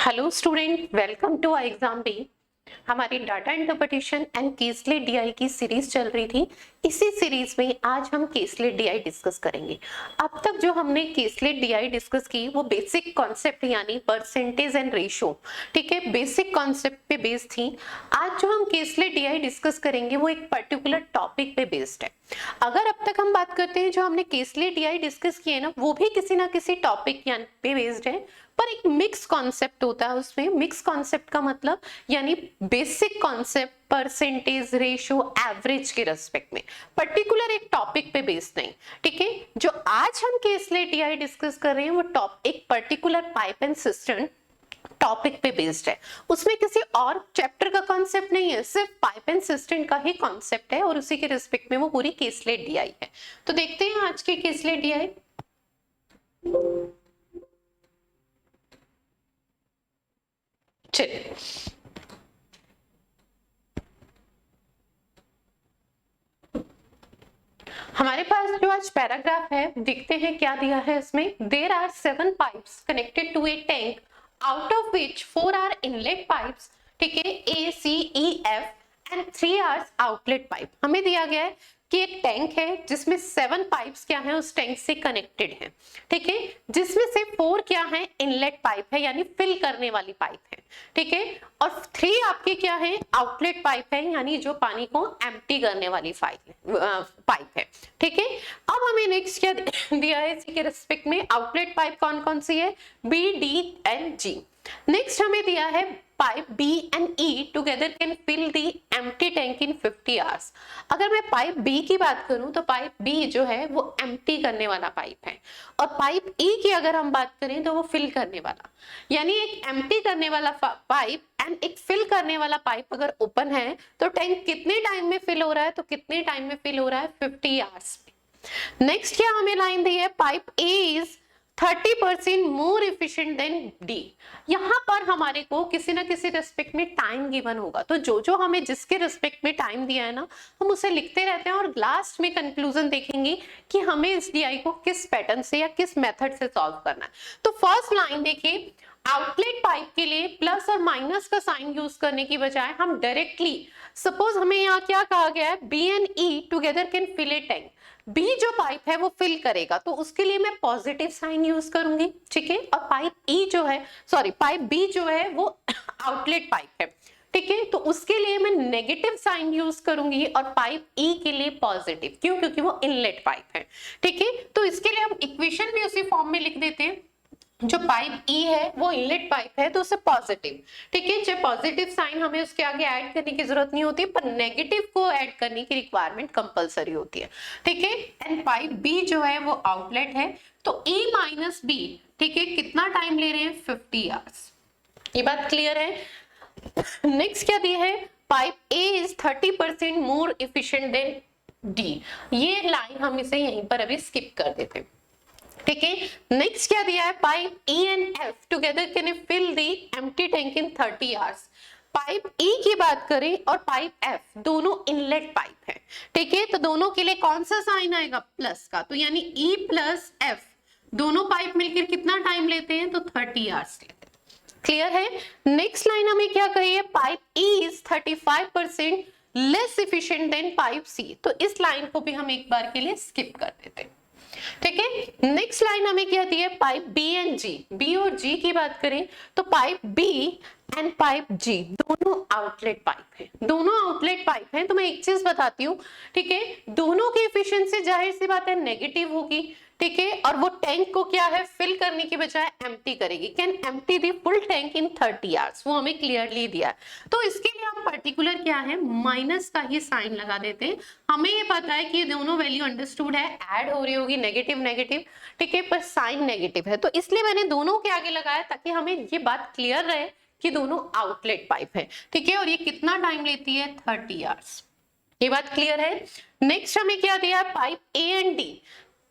Hello student, welcome to exam B. हमारी data interpretation and caselet DI की series चल रही थी। इसी सीरीज में आज हम केसलेट डीआई डिस्कस करेंगे। अब तक जो हमने केसलेट डीआई डिस्कस की वो बेसिक कॉन्सेप्ट यानी परसेंटेज एंड रेशो, ठीक है, बेसिक कॉन्सेप्ट पे बेस्ड थी। आज जो हम केसलेट डीआई डिस्कस करेंगे वो एक पर्टिकुलर टॉपिक पे बेस्ड है। अगर अब तक हम बात करते हैं जो हमने केसलेट डीआई डिस्कस किए ना, वो भी किसी ना किसी टॉपिक यानी पे बेस्ड है, पर एक मिक्स कॉन्सेप्ट होता है उसमें। मिक्स कॉन्सेप्ट का मतलब यानी basic concept percentage ratio average के रेस्पेक्ट में, पर्टिकुलर एक टॉपिक पे बेस्ड नहीं, ठीक है। जो आज हम केसलेट डीआई डिस्कस कर रहे हैं वो एक particular pipe and system topic पे बेस्ड है। उसमें किसी और चैप्टर का कॉन्सेप्ट नहीं है, सिर्फ पाइप एंड सिस्टम का ही कॉन्सेप्ट है और उसी के रिस्पेक्ट में वो पूरी केसलेट डीआई है। तो देखते हैं आज की केसलेट डीआई। चलिए, हमारे पास जो आज पैराग्राफ है देखते हैं क्या दिया है इसमें। There are 7 pipes connected to a tank out of which 4 are inlet pipes, ठीक है, A C E F and 3 are outlet pipe. हमें दिया गया है कि एक टैंक है जिसमें 7 पाइप्स क्या है उस टैंक से कनेक्टेड है, ठीक है, जिसमें से 4 क्या है इनलेट पाइप है यानी फिल करने वाली पाइप है, ठीक है, और 3 आपके क्या है आउटलेट पाइप है यानी जो पानी को एम्प्टी करने वाली पाइप है, ठीक है। अब हमें नेक्स्ट क्या दिया है इसी के रिस्पेक्ट में, आउटलेट पाइप कौन कौन सी है, B D and G. Next हमें दिया है pipe B and E together can fill the empty tank in 50 hours। अगर मैं पाइप B की बात करूं तो पाइप B जो है वो एम्प्टी करने वाला पाइप है और पाइप E की अगर हम बात करें तो वो फिल करने वाला, यानी एक एम्प्टी करने वाला पाइप एंड एक फिल करने वाला पाइप अगर ओपन है तो टैंक कितने टाइम में फिल हो रहा है, तो कितने टाइम में फिल हो रहा है, 50 आवर्स में। नेक्स्ट क्या हमें लाइन दी है, pipe A is 30% more efficient than D. यहाँ पर हमारे को किसी ना किसी रिस्पेक्ट में टाइम गिवन होगा, तो जो जो हमें जिसके रिस्पेक्ट में टाइम दिया है ना हम उसे लिखते रहते हैं और लास्ट में कंक्लूजन देखेंगे कि हमें इस डीआई को किस पैटर्न से या किस मेथड से सॉल्व करना है। तो फर्स्ट लाइन देखिए, आउटलेट पाइप के लिए प्लस और माइनस का साइन यूज करने की बजाय हम डायरेक्टली, सपोज हमें यहाँ क्या कहा गया है, B and E together can fill a tank. B जो पाइप है वो फिल करेगा तो उसके लिए मैं पॉजिटिव साइन यूज करूंगी, ठीक है, और पाइप ई जो है, सॉरी पाइप बी जो है वो आउटलेट पाइप है, ठीक है, तो उसके लिए मैं नेगेटिव साइन यूज करूंगी और पाइप ई के लिए पॉजिटिव, क्यों, क्योंकि वो इनलेट पाइप है, ठीक है। तो इसके लिए हम इक्वेशन भी उसी फॉर्म में लिख देते हैं, जो पाइप ई है वो इनलेट पाइप है तो उसे पॉजिटिव, ठीक है, जो पॉजिटिव साइन हमें उसके आगे ऐड करने की जरूरत नहीं होती, पर नेगेटिव को ऐड करने की रिक्वायरमेंट कंपलसरी होती है, ठीक है। एंड पाइप बी जो है वो आउटलेट है तो ए माइनस बी, ठीक है, कितना टाइम ले रहे हैं, 50 आवर्स। ये बात क्लियर है। नेक्स्ट क्या दिया है, pipe A is 30% more efficient than D. ये लाइन हम इसे यहीं पर अभी स्किप कर देते हैं, ठीक है। नेक्स्ट क्या दिया है, pipe E and F together can fill the empty tank in 30 hours. Pipe E की बात करें और पाइप एफ दोनों इनलेट पाइप है, ठीक है, तो दोनों के लिए कौन सा साइन आएगा, प्लस का, तो यानी ई प्लस एफ दोनों पाइप मिलकर कितना टाइम लेते हैं, तो 30 आवर्स लेते हैं। क्लियर है। नेक्स्ट लाइन हमें क्या कही है, pipe E is 35% less efficient than pipe C. तो इस लाइन को भी हम एक बार के लिए स्किप कर देते हैं, ठीक है। नेक्स्ट लाइन हमें क्या दी है, pipe B and G. B और जी की बात करें तो pipe B and pipe G दोनों आउटलेट पाइप है, दोनों आउटलेट पाइप है। तो मैं एक चीज बताती हूँ, ठीक है, दोनों की एफिशिएंसी जाहिर सी बात है नेगेटिव होगी, ठीक है, और वो टैंक को क्या है फिल करने की बजाय एम्प्टी करेगी, can empty the full tank in 30 hours, वो हमें क्लियरली दिया है। तो इसके लिए हम पर्टिकुलर क्या है माइनस का ही साइन लगा देते हैं। हमें ये पता है कि ये दोनों वैल्यू अंडरस्टूड है, ऐड हो रही होगी नेगेटिव नेगेटिव, ठीक है, पर साइन नेगेटिव है तो इसलिए मैंने दोनों के आगे लगाया ताकि हमें ये बात क्लियर रहे कि दोनों आउटलेट पाइप है, ठीक है, और ये कितना टाइम लेती है, 30 आवर्स। ये बात क्लियर है। नेक्स्ट हमें क्या दिया है, pipe A and D.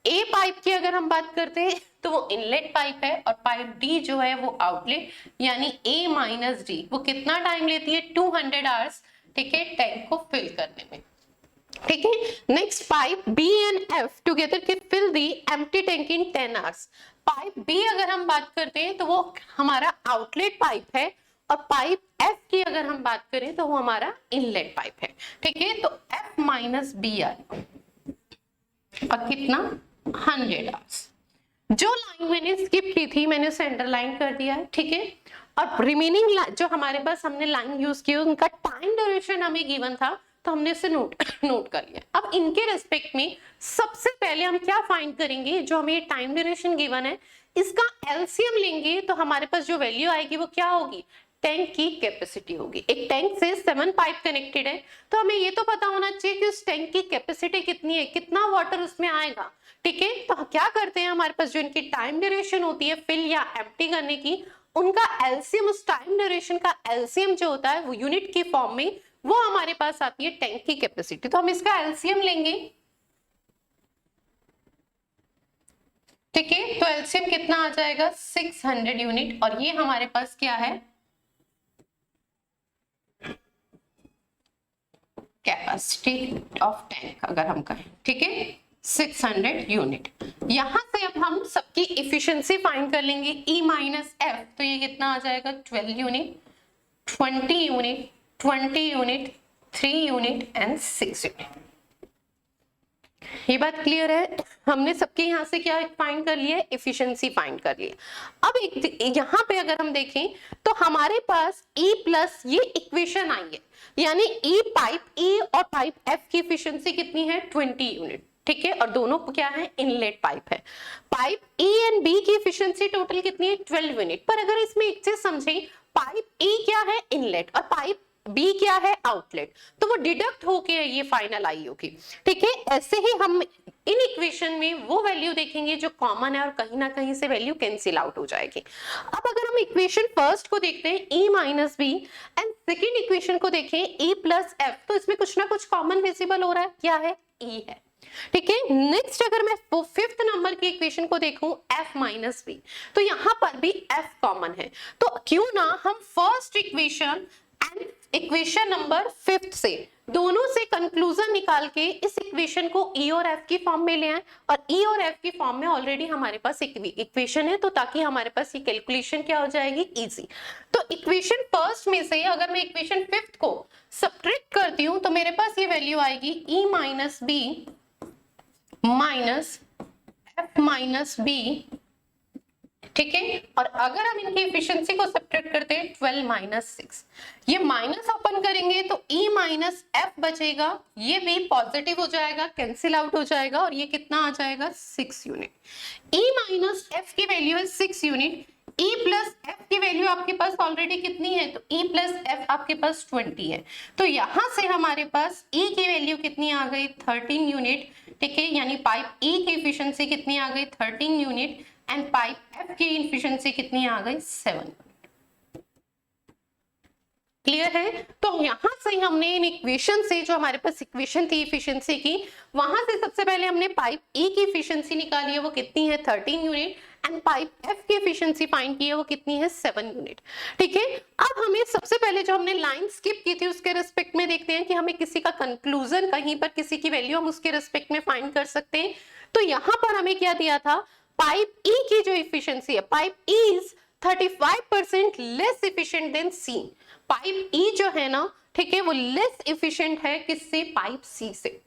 A pipe की अगर हम बात करते हैं तो वो इनलेट पाइप है और पाइप डी जो है वो आउटलेट, यानी ए माइनस डी वो कितना टाइम लेती है, 200 आवर्स, ठीक है, टैंक को फिल करने में, ठीक है। Next pipe B and F together can fill the empty tank in 10 hours. Pipe B अगर हम बात करते हैं तो वो हमारा आउटलेट पाइप है, और पाइप एफ की अगर हम बात करें तो वो हमारा इनलेट पाइप है। ठीक है, तो एफ माइनस बी आर और कितना 100 आवर्स। जो लाइन मैंने स्किप की थी मैंने उसे अंडरलाइन कर दिया है। ठीक है, और रिमेनिंग जो हमारे पास हमने लाइन यूज की उनका टाइम ड्यूरेशन हमें गिवन था तो हमने इसे नोट कर लिया। अब इनके रेस्पेक्ट में सबसे पहले हम क्या फाइंड करेंगे, जो हमें टाइम ड्यूरेशन गिवन है इसका एलसीएम लेंगे तो हमारे पास जो वैल्यू आएगी वो क्या होगी, टैंक की कैपेसिटी होगी। एक टैंक से 7 पाइप कनेक्टेड है तो हमें ये तो पता होना चाहिए कि उस टैंक की कैपेसिटी कितनी है, कितना वाटर उसमें आएगा। ठीक है, तो क्या करते हैं, हमारे पास जो इनकी टाइम ड्यूरेशन होती है फिल या एम्प्टी करने की, उनका एलसीएम, उस टाइम ड्यूरेशन का एलसीएम जो होता है वो यूनिट की फॉर्म में वो हमारे पास आती है टैंक की कैपेसिटी। तो हम इसका एलसीएम लेंगे। ठीक है, तो एलसीएम कितना आ जाएगा 600 यूनिट, और ये हमारे पास क्या है कैपेसिटी ऑफ टैंक अगर हम कहें। ठीक है, 600 यूनिट। यहां से अब हम सबकी इफिशिएंसी फाइंड कर लेंगे E माइनस एफ, तो ये कितना आ जाएगा 12 unit, 20 unit, 20 unit, 3 unit and 6 unit. ये बात क्लियर है। हमने सबके यहाँ से क्या फाइंड कर लिया है, एफिशिएंसी फाइंड कर लिया। अब एक यहाँ पे अगर हम देखें तो हमारे पास E प्लस ये इक्वेशन आई है, यानी E पाइप E और पाइप F की एफिशिएंसी कितनी है 20 यूनिट। ठीक है, और दोनों क्या है इनलेट पाइप है। पाइप E एंड B की एफिशिएंसी टोटल कितनी है 12 यूनिट। पर अगर इसमें एक चीज समझे, पाइप E क्या है इनलेट और पाइप बी क्या है आउटलेट, तो वो डिडक्ट होके ये फाइनल आई होगी। ठीक है, ऐसे ही हम इन इक्वेशन में वो वैल्यू देखेंगे जो कॉमन है और कहीं ना कहीं से वैल्यू कैंसिल आउट हो जाएगी। अब अगर हम इक्वेशन फर्स्ट को देखते हैं E minus B and second equation को देखें E प्लस एफ, तो इसमें कुछ ना कुछ कॉमन विजिबल हो रहा है, क्या है E है। ठीक है, नेक्स्ट अगर मैं फिफ्थ नंबर की इक्वेशन को देखूं F माइनस बी, तो यहां पर भी F कॉमन है, तो क्यों ना हम first equation and equation number fifth से दोनों से कंक्लूजन निकाल के इस इक्वेशन को E और F की फॉर्म में ले आए, और E और F की फॉर्म में ऑलरेडी हमारे पास एक इक्वेशन है, तो ताकि हमारे पास ये कैलकुलेशन क्या हो जाएगी इजी। तो इक्वेशन फर्स्ट में से अगर मैं इक्वेशन फिफ्थ को सब्ट्रैक्ट करती हूं तो मेरे पास ये वैल्यू आएगी E minus B minus F minus B. ठीक है, और अगर हम इनकी एफिशिएंसी को सब्ट्रैक्ट करते हैं 12 माइनस 6, ये माइनस ओपन करेंगे तो E माइनस एफ बचेगा, ये भी पॉजिटिव हो जाएगा, कैंसिल आउट हो जाएगा, और ये कितना आ जाएगा 6 यूनिट। E माइनस एफ की वैल्यू है 6 यूनिट, E प्लस एफ की वैल्यू आपके पास ऑलरेडी कितनी है, तो E प्लस एफ आपके पास 20 है, तो यहां से हमारे पास E की वैल्यू कितनी आ गई 13 यूनिट। ठीक है, यानी पाइप E की एफिशिएंसी कितनी आ गई 13 यूनिट एंड पाइप F की एफिशिएंसी कितनी आ गई 7। क्लियर है। तो यहां से हमने इन इक्वेशन से जो हमारे पास इक्वेशन थी एफिशिएंसी की, वहां से सबसे पहले हमने पाइप E की एफिशिएंसी निकाली है, वो कितनी है 13 यूनिट, एंड पाइप F की एफिशिएंसी फाइंड की है, वो कितनी है 7 यूनिट। ठीक है, अब हमें सबसे पहले जो हमने लाइन स्किप की थी उसके रिस्पेक्ट में देखते हैं कि हमें किसी का कंक्लूजन कहीं पर किसी की वैल्यू हम उसके रिस्पेक्ट में फाइंड कर सकते हैं। तो यहां पर हमें क्या दिया था, पाइप E की जो एफिशिएंसी है, pipe E is 35% less efficient then C। Pipe E जो है ना, ठीक है, वो लेस एफिशिएंट है किससे, पाइप C से।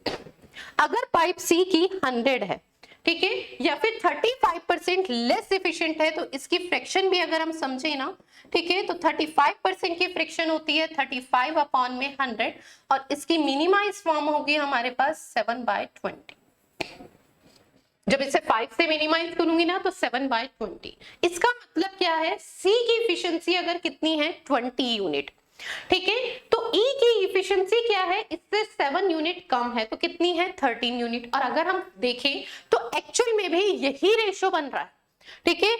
अगर पाइप C की 100 है, ठीक है, या फिर 35% लेस एफिशिएंट है, तो इसकी फ्रैक्शन भी अगर हम समझे ना, ठीक है, तो 35% की फ्रैक्शन होती है 35 अपॉन में 100, और इसकी मिनिमाइज फॉर्म होगी हमारे पास 7/20। जब इसे 5 से मिनिमाइज करूंगी ना तो 7/20। इसका मतलब क्या है, C की एफिशिएंसी अगर कितनी है 20 यूनिट, ठीक है, तो E की एफिशिएंसी क्या है, इससे 7 यूनिट कम है, तो कितनी है 13 यूनिट। और अगर हम देखें तो एक्चुअल में भी यही रेशो बन रहा है। ठीक है,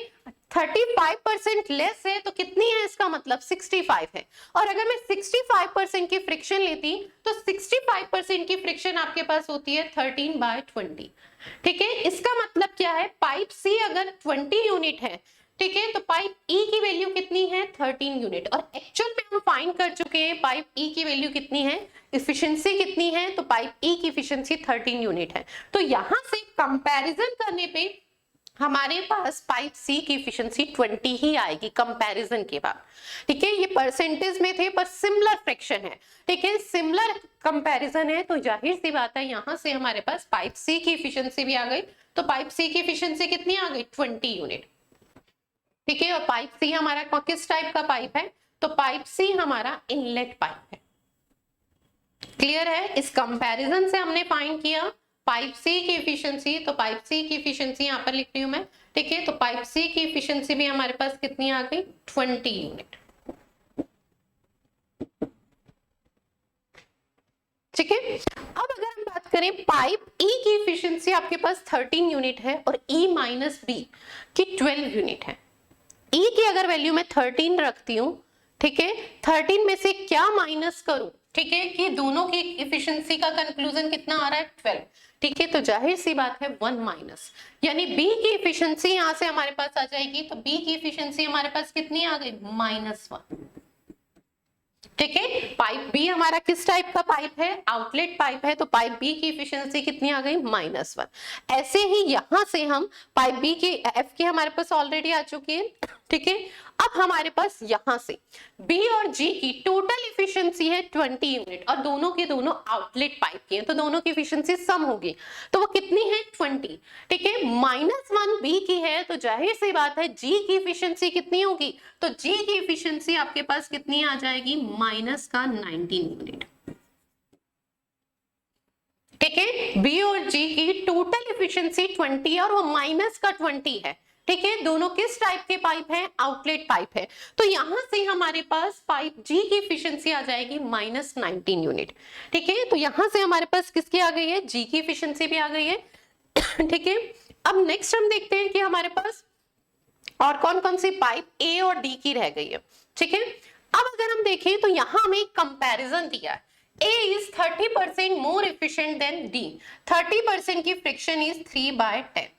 35% लेस है तो कितनी है, इसका मतलब 65 है। और अगर मैं 65% की फ्रिक्शन लेती तो 65% की फ्रिक्शन आपके पास होती है 13/20। ठीक है, इसका मतलब क्या है, पाइप C अगर 20 यूनिट है, ठीक है, तो पाइप E की वैल्यू कितनी है 13 यूनिट। और एक्चुअल में हम फाइंड कर चुके हैं पाइप E की वैल्यू कितनी है, एफिशिएंसी कितनी है, तो पाइप E की एफिशिएंसी 13 यूनिट है। तो यहां से कंपैरिजन करने पे हमारे पास पाइप सी की एफिशिएंसी 20 ही आएगी कंपैरिजन के बाद। ठीक है, ये परसेंटेज में थे पर सिमिलर फ्रैक्शन है। ठीक है, सिमिलर कंपैरिजन है तो जाहिर सी बात है यहां से हमारे पास पाइप सी की एफिशिएंसी भी आ गई। तो पाइप सी की एफिशिएंसी कितनी आ गई? 20 यूनिट। ठीक है, और पाइप सी हमारा किस टाइप का पाइप है? तो पाइप सी हमारा इनलेट पाइप है। क्लियर है? इस कंपैरिजन से हमने फाइंड किया पाइप सी की एफिशिएंसी। तो पाइप सी की एफिशिएंसी यहां पर लिख रही हूं मैं। ठीक है, तो पाइप सी की एफिशिएंसी भी हमारे पास कितनी आ गई? 20 यूनिट। ठीक है, अब अगर हम बात करें पाइप ई की एफिशिएंसी आपके पास 13 यूनिट है और ई माइनस बी की 12 यूनिट है। ई की अगर वैल्यू मैं 13 रखती हूँ, ठीक है, 13 में से क्या माइनस करूं, ठीक है, कि दोनों की एफिशिएंसी का कंक्लूजन कितना आ रहा है? 12। ठीक है, तो जाहिर सी बात है 1 माइनस, यानी बी की एफिशिएंसी यहां से हमारे पास आ जाएगी। तो बी की एफिशिएंसी हमारे पास कितनी आ गई? -1। ठीक है, पाइप बी हमारा किस टाइप का पाइप है? आउटलेट पाइप है। तो पाइप बी की एफिशिएंसी कितनी आ गई? -1। ऐसे ही यहां से हम पाइप बी की एफ की हमारे पास ऑलरेडी आ चुकी है। ठीक है, अब हमारे पास यहां से बी और जी की टोटल एफिशिएंसी है 20 यूनिट और दोनों के दोनों आउटलेट पाइप की है, तो दोनों की एफिशिएंसी सम होगी। तो वो कितनी है? 20। ठीक है, -1 बी की है तो जाहिर सी बात है जी की एफिशिएंसी कितनी होगी? तो जी की एफिशिएंसी आपके पास कितनी आ जाएगी? -19 यूनिट। ठीक है, बी और जी की टोटल एफिशिएंसी 20 और वो -20 है। ठीक है, दोनों किस टाइप के पाइप हैं? आउटलेट पाइप है। तो यहां से हमारे पास पाइप जी की एफिशिएंसी आ जाएगी -19 यूनिट। ठीक है, तो यहां से हमारे पास किसकी आ गई है? जी की एफिशिएंसी भी आ गई है। ठीक है, अब नेक्स्ट हम देखते हैं कि हमारे पास और कौन कौन सी पाइप ए और डी की रह गई है। ठीक है, अब अगर हम देखें तो यहां हमें एक कंपैरिजन दिया है। A is 30% more efficient than D. 30% की फ्रिक्शन इज 3/10।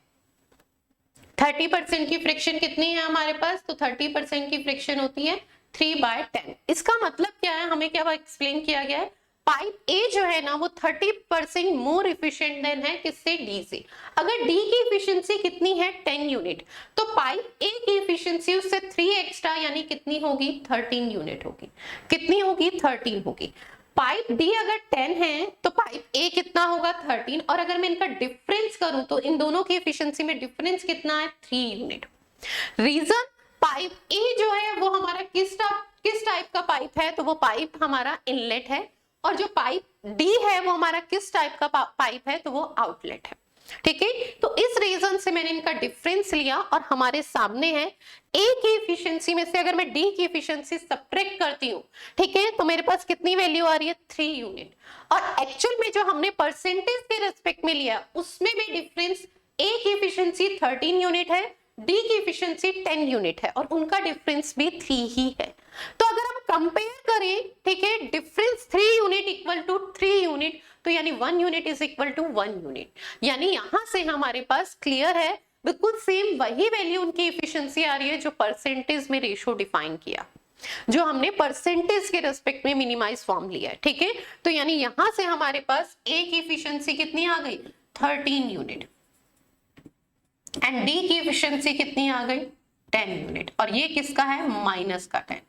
30% की फ्रिक्शन कितनी है हमारे पास? तो 30% की फ्रिक्शन होती है 3/10। इसका मतलब क्या है? हमें क्या एक्सप्लेन किया गया है? पाइप ए जो है ना वो 30% मोर इफिशिएंट देन है किससे? डी से। अगर डी की इफिशिएंसी कितनी है? 10 यूनिट, तो पाइप ए की इफिशिएंसी उससे 3 एक्स्ट्रा यानी कितनी होगी? 13 यूनिट होगी। कितनी होगी? 13 होगी। पाइप डी अगर 10 है तो पाइप ए कितना होगा? 13। और अगर मैं इनका डिफरेंस करूं तो इन दोनों की एफिशिएंसी में डिफरेंस कितना है? 3 यूनिट। रीजन, पाइप ए जो है वो हमारा किस टाइप का पाइप है? तो वो पाइप हमारा इनलेट है और जो पाइप डी है वो हमारा किस टाइप का पाइप है? तो वो आउटलेट है। ठीक है, तो इस रीजन से मैंने इनका डिफरेंस लिया और हमारे सामने है ए की एफिशिएंसी में से अगर मैं डी की एफिशिएंसी सब्ट्रैक्ट करती हूँ, ठीक है, तो मेरे पास कितनी वैल्यू आ रही है? 3 यूनिट। और एक्चुअल में जो हमने परसेंटेज के रेस्पेक्ट में लिया उसमें भी डिफरेंस, ए की एफिशिएंसी 13 यूनिट है, डी की एफिशिएंसी 10 यूनिट है और उनका डिफरेंस भी 3 ही है। तो अगर हम कंपेयर करें, ठीक है, difference 3 unit equal to 3 unit, तो यानी 1 unit is equal to 1 unit. यानी यहां से हमारे पास क्लियर है बिल्कुल सेम वही वैल्यू उनकी एफिशिएंसी आ रही है जो परसेंटेज में रेशो डिफाइन किया, जो हमने परसेंटेज के रेस्पेक्ट में मिनिमाइज फॉर्म लिया है। ठीक है, तो यानी यहां से हमारे पास ए की एफिशिएंसी कितनी आ गई? 13 यूनिट एंड डी की एफिशिएंसी कितनी आ गई? 10 यूनिट। और ये किसका है? माइनस का 10।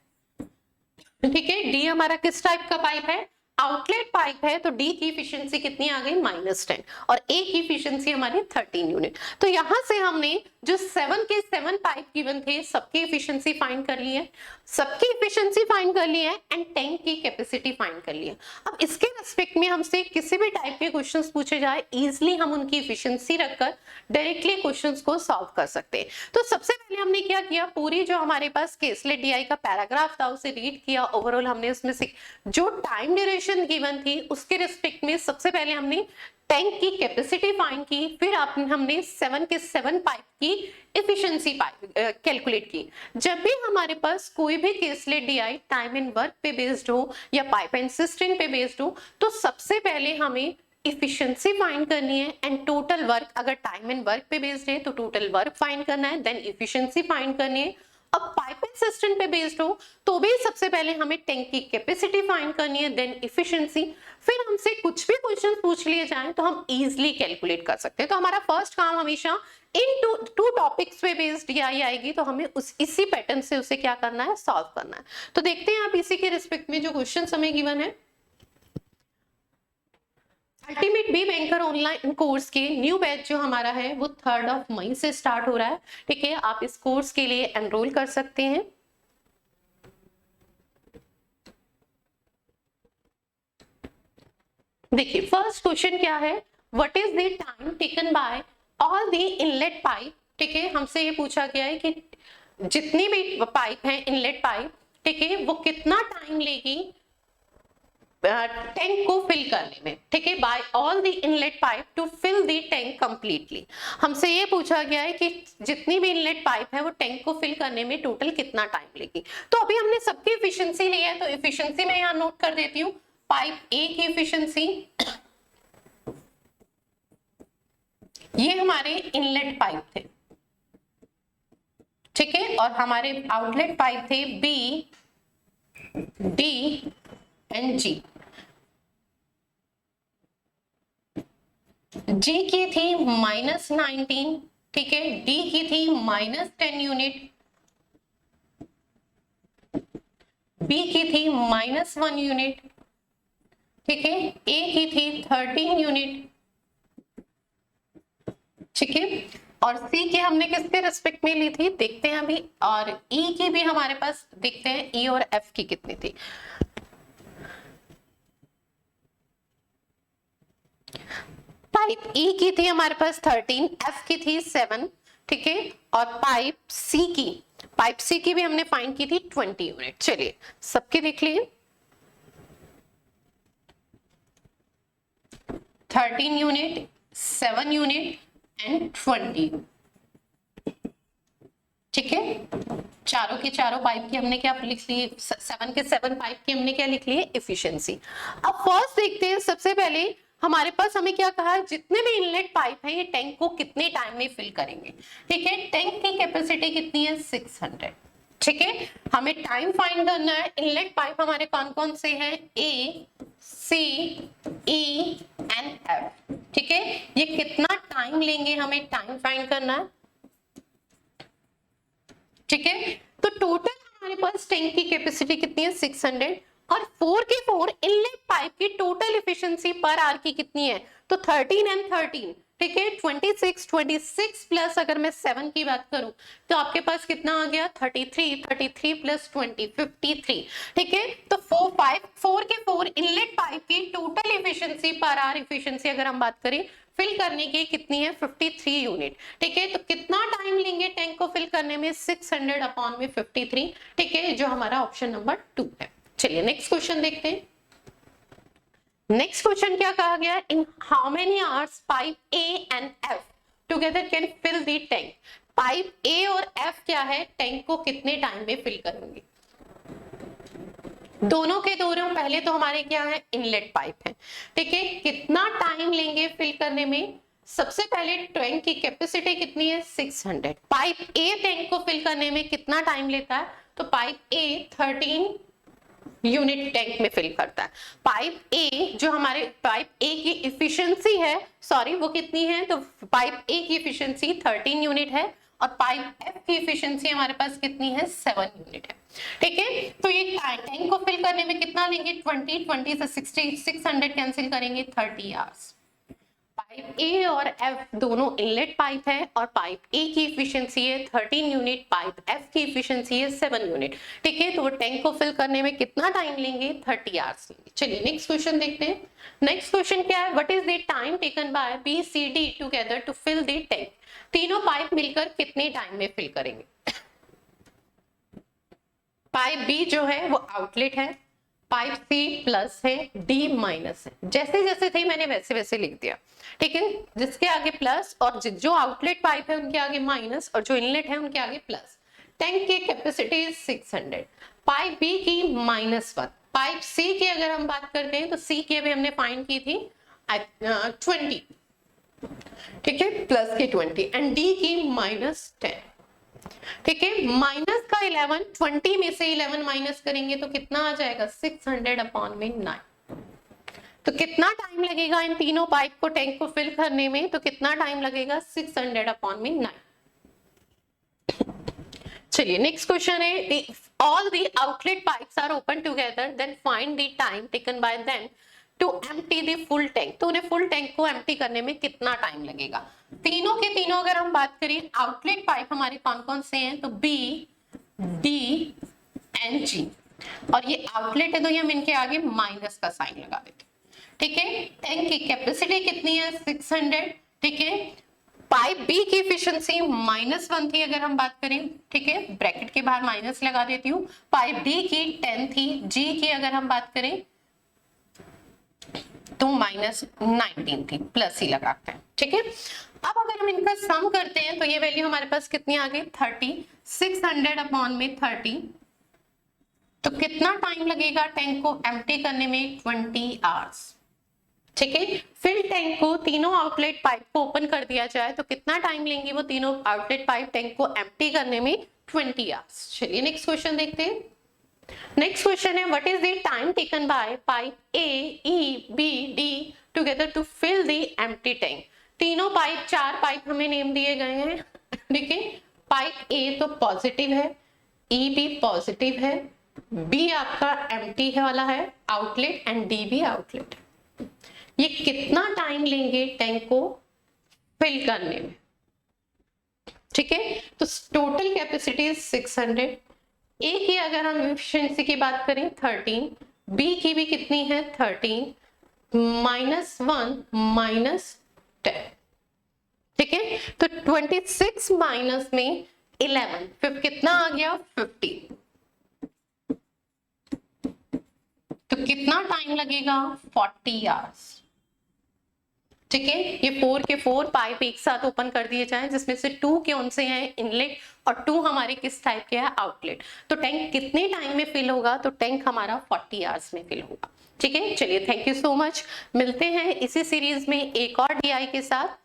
ठीक है, डी हमारा किस टाइप का पाइप है? आउटलेट पाइप है, तो डी की एफिशिएंसी कितनी आ गई? -10 और ए की एफिशिएंसी हमारी 13 यूनिट। तो यहां से हमने जो 7 के 7 पाइप गिवन थे सबकी एफिशिएंसी फाइंड कर ली है, सबकी एफिशिएंसी फाइंड कर ली है एंड टैंक की कैपेसिटी फाइंड कर ली है। अब इसके रेस्पेक्ट में हमसे किसी भी टाइप के क्वेश्चंस पूछे जाए इजीली हम उनकी एफिशिएंसी रखकर डायरेक्टली क्वेश्चंस को सॉल्व कर सकते हैं। तो सबसे पहले हमने क्या किया, पूरी जो हमारे पास केसलेट डीआई का पैराग्राफ था उसे रीड किया। ओवरऑल हमने उसमें से जो टाइम ड्यूरेशन गिवन थी उसके रिस्पेक्ट में सबसे पहले हमने टैंक की कैपेसिटी फाइंड की, फिर हमने 7 के 7 पाइप की एफिशिएंसी कैलकुलेट की। जब भी हमारे पास कोई भी caselet DI time and work पे बेस्ड हो या पाइप एंड सिस्टम पे बेस्ड हो तो सबसे पहले हमें इफिशिएंसी फाइंड करनी है एंड टोटल वर्क, अगर टाइम एंड वर्क पे बेस्ड है तो टोटल वर्क फाइंड करना है, देन इफिशिएंसी फाइंड करनी है अब पाइपिंग सिस्टम पे बेस्ड हो तो भी सबसे पहले हमें टैंक की कैपेसिटी फाइंड करनी है, देन इफिशिएंसी, फिर हमसे कुछ भी क्वेश्चन पूछ लिए जाएं तो हम इजीली कैलकुलेट कर सकते हैं। तो हमारा फर्स्ट काम हमेशा इन टू टॉपिक्स पे बेस्ड ये आएगी, तो हमें इसी पैटर्न से उसे क्या करना है, सॉल्व करना है। तो देखते हैं आप इसी के रिस्पेक्ट में जो क्वेश्चन हमें गिवन है। Ultimate B banker online course के न्यू बैच जो हमारा है वो 3 मई से स्टार्ट हो रहा है। ठीक है, आप इस कोर्स के लिए एनरोल कर सकते हैं। देखिए फर्स्ट क्वेश्चन क्या है, what is the time taken bye all the inlet pipe. ठीक है, हमसे ये पूछा गया है कि जितनी भी पाइप है, इनलेट पाइप, ठीक है, वो कितना टाइम लेगी टैंक को फिल करने में। ठीक है, by all the inlet pipe to fill the tank completely. हमसे ये पूछा गया है कि जितनी भी इनलेट पाइप है वो टैंक को फिल करने में टोटल कितना टाइम लेगी। तो अभी हमने सबकी एफिशिएंसी ली है, तो एफिशिएंसी मैं यहाँ नोट कर देती हूँ। पाइप ए की एफिशिएंसी, ये हमारे इनलेट पाइप थे, ठीक है, और हमारे आउटलेट पाइप थे बी, डी एंड जी। जी की थी -19, ठीक है, डी की थी -10 यूनिट, बी की थी -1 यूनिट, ठीक है, ए की थी 13 यूनिट, ठीक है, और सी की हमने किसके रिस्पेक्ट में ली थी देखते हैं अभी, और ई की भी हमारे पास देखते हैं, ई और एफ की कितनी थी। पाइप ई की थी हमारे पास 13, एफ की थी 7, ठीक है, और पाइप सी की भी हमने फाइंड की थी 20 यूनिट। चलिए सबके देख लिए, 13 यूनिट, 7 यूनिट एंड 20, ठीक है, चारों के चारों पाइप की हमने क्या लिख लिए, 7 के 7 पाइप की हमने क्या लिख लिए, एफिशिएंसी। अब फर्स्ट देखते हैं, सबसे पहले हमारे पास हमें क्या कहा है, जितने भी इनलेट पाइप है ये टैंक को कितने टाइम में फिल करेंगे। ठीक है, टैंक की कैपेसिटी कितनी है, 600, ठीक है, हमें टाइम फाइंड करना है। इनलेट पाइप हमारे कौन कौन से हैं, ए, सी, ई एंड एफ, ठीक है, ये कितना टाइम लेंगे हमें टाइम फाइंड करना है, ठीक है। तो टोटल हमारे पास टैंक की कैपेसिटी कितनी है, 600, और 4 के 4 इनलेट पाइप की टोटल एफिशिएंसी पर आवर की कितनी है, तो 13 एंड 13, ठीक है, 26 प्लस अगर मैं 7 की बात करूं तो आपके पास कितना आ गया, 33 प्लस 20, 53, ठीक है। तो 4 के 4 इनलेट पाइप की total efficiency per hour efficiency अगर हम बात करें फिल करने की कितनी है, 53 यूनिट, ठीक है। तो कितना टाइम लेंगे टैंक को फिल करने में, 600 अपॉन में 53, ठीक है, जो हमारा ऑप्शन नंबर 2 है। चलिए नेक्स्ट क्वेश्चन देखते हैं। नेक्स्ट क्वेश्चन क्या कहा गया, in how many hours pipe A and F together can fill the tank. Pipe A और एफ क्या है, टैंक को कितने टाइम में फिल करेंगे। दोनों के दोनों पहले तो हमारे क्या है, इनलेट पाइप है, ठीक है, कितना टाइम लेंगे फिल करने में। सबसे पहले टैंक की कैपेसिटी कितनी है, 600। पाइप ए टैंक को फिल करने में कितना टाइम लेता है, तो पाइप ए 13 यूनिट टैंक में फिल करता है। पाइप ए जो हमारे पाइप ए की इफिशिएंसी है, सॉरी वो कितनी है, तो पाइप ए की इफिशिएंसी 13 यूनिट है, और पाइप एफ की इफिशिएंसी हमारे पास कितनी है, 7 यूनिट है, ठीक है। तो ये टैंक को फिल करने में कितना लेंगे, 20 से 600 कैंसिल करेंगे, 30 आवर्स। पाइप ए और एफ दोनों इनलेट पाइप है, और पाइप ए की इफिशिएंसी है 13 यूनिट, पाइप एफ की इफिशिएंसी है 7 यूनिट, ठीक है। तो वो टैंक को फिल करने में कितना टाइम लेंगे, 30 आवर्स लेंगे। चलिए नेक्स्ट क्वेश्चन देखते हैं। नेक्स्ट क्वेश्चन क्या है, what is the time taken by B, C, D together to fill the tank. तीनों पाइप मिलकर कितने टाइम में फिल करेंगे। पाइप बी जो है वो आउटलेट है, पाइप सी प्लस है, डी माइनस है, जैसे जैसे थे मैंने वैसे वैसे लिख दिया, ठीक है, जिसके आगे प्लस और जो आउटलेट पाइप है उनके आगे माइनस, और जो इनलेट है उनके आगे प्लस। टैंक की कैपेसिटी 600, पाइप बी की -1, पाइप सी की अगर हम बात करते हैं तो सी की अभी हमने फाइंड की थी 20, ठीक है, प्लस की 20, एंड डी की -10, ठीक है, माइनस का 11, 20 में से 11 माइनस करेंगे तो कितना आ जाएगा 600 अपॉन में 9। तो कितना टाइम लगेगा इन तीनों पाइप को टैंक को फिल करने में, तो कितना टाइम लगेगा 600 अपॉन में 9। चलिए नेक्स्ट क्वेश्चन है, all the outlet pipes are open together then find the time taken by them to empty the full tank. तो उन्हें फुल टैंक को एम्प्टी करने में कितना टाइम लगेगा। तीनों के तीनों अगर हम बात करें आउटलेट पाइप हमारे कौन कौन से हैं, तो बी, डी एंड जी, और ये आउटलेट है तो ये हम इनके आगे माइनस का साइन लगा देते हैं। ठीक है, टैंक की कैपेसिटी कितनी है 600। ठीक है, पाइप बी की एफिशिएंसी -1 थी अगर हम बात करें। ठीक है, ब्रैकेट के बाहर माइनस लगा देती हूँ। पाइप डी की 10 थी, जी की अगर हम बात करें तो -19 थी, प्लस ही लगाते हैं। ठीक है, अब अगर हम इनका सम करते हैं तो ये वैल्यू हमारे पास कितनी आ गई 30, 600 अपॉन में 30, तो कितना टाइम लगेगा टैंक को एम्प्टी करने में 20 आवर्स। ठीक है, फिल टैंक को तीनों आउटलेट पाइप को ओपन कर दिया जाए तो कितना टाइम लेंगे वो तीनों आउटलेट पाइप टैंक को एम्प्टी करने में 20 आवर्स। चलिए नेक्स्ट क्वेश्चन देखते हैं। नेक्स्ट क्वेश्चन है, what is the time taken by pipe A, E, B, D together to fill the empty tank. तीनों पाइप, 4 पाइप हमें नेम दिए गए हैं। ठीक है, पाइप ए तो पॉजिटिव है, ई भी पॉजिटिव है, बी आपका एम्प्टी है वाला है आउटलेट, एंड डी भी आउटलेट। ये कितना टाइम लेंगे टैंक को फिल करने में। ठीक है, तो टोटल कैपेसिटी 600। ए की अगर हम एफिशिएंसी की बात करें 13, बी की भी कितनी है 13, -1 -10। ठीक है, तो 26 माइनस में 11, फिर कितना आ गया 50। तो कितना टाइम लगेगा 40 आवर्स। ठीक है, ये 4 के 4 पाइप एक साथ ओपन कर दिए जाएं, जिसमें से 2 कौन से हैं इनलेट और 2 हमारे किस टाइप के हैं आउटलेट। तो टैंक कितने टाइम में फिल होगा, तो टैंक हमारा 40 आवर्स में फिल होगा। ठीक है, चलिए थैंक यू सो मच, मिलते हैं इसी सीरीज में एक और डीआई के साथ।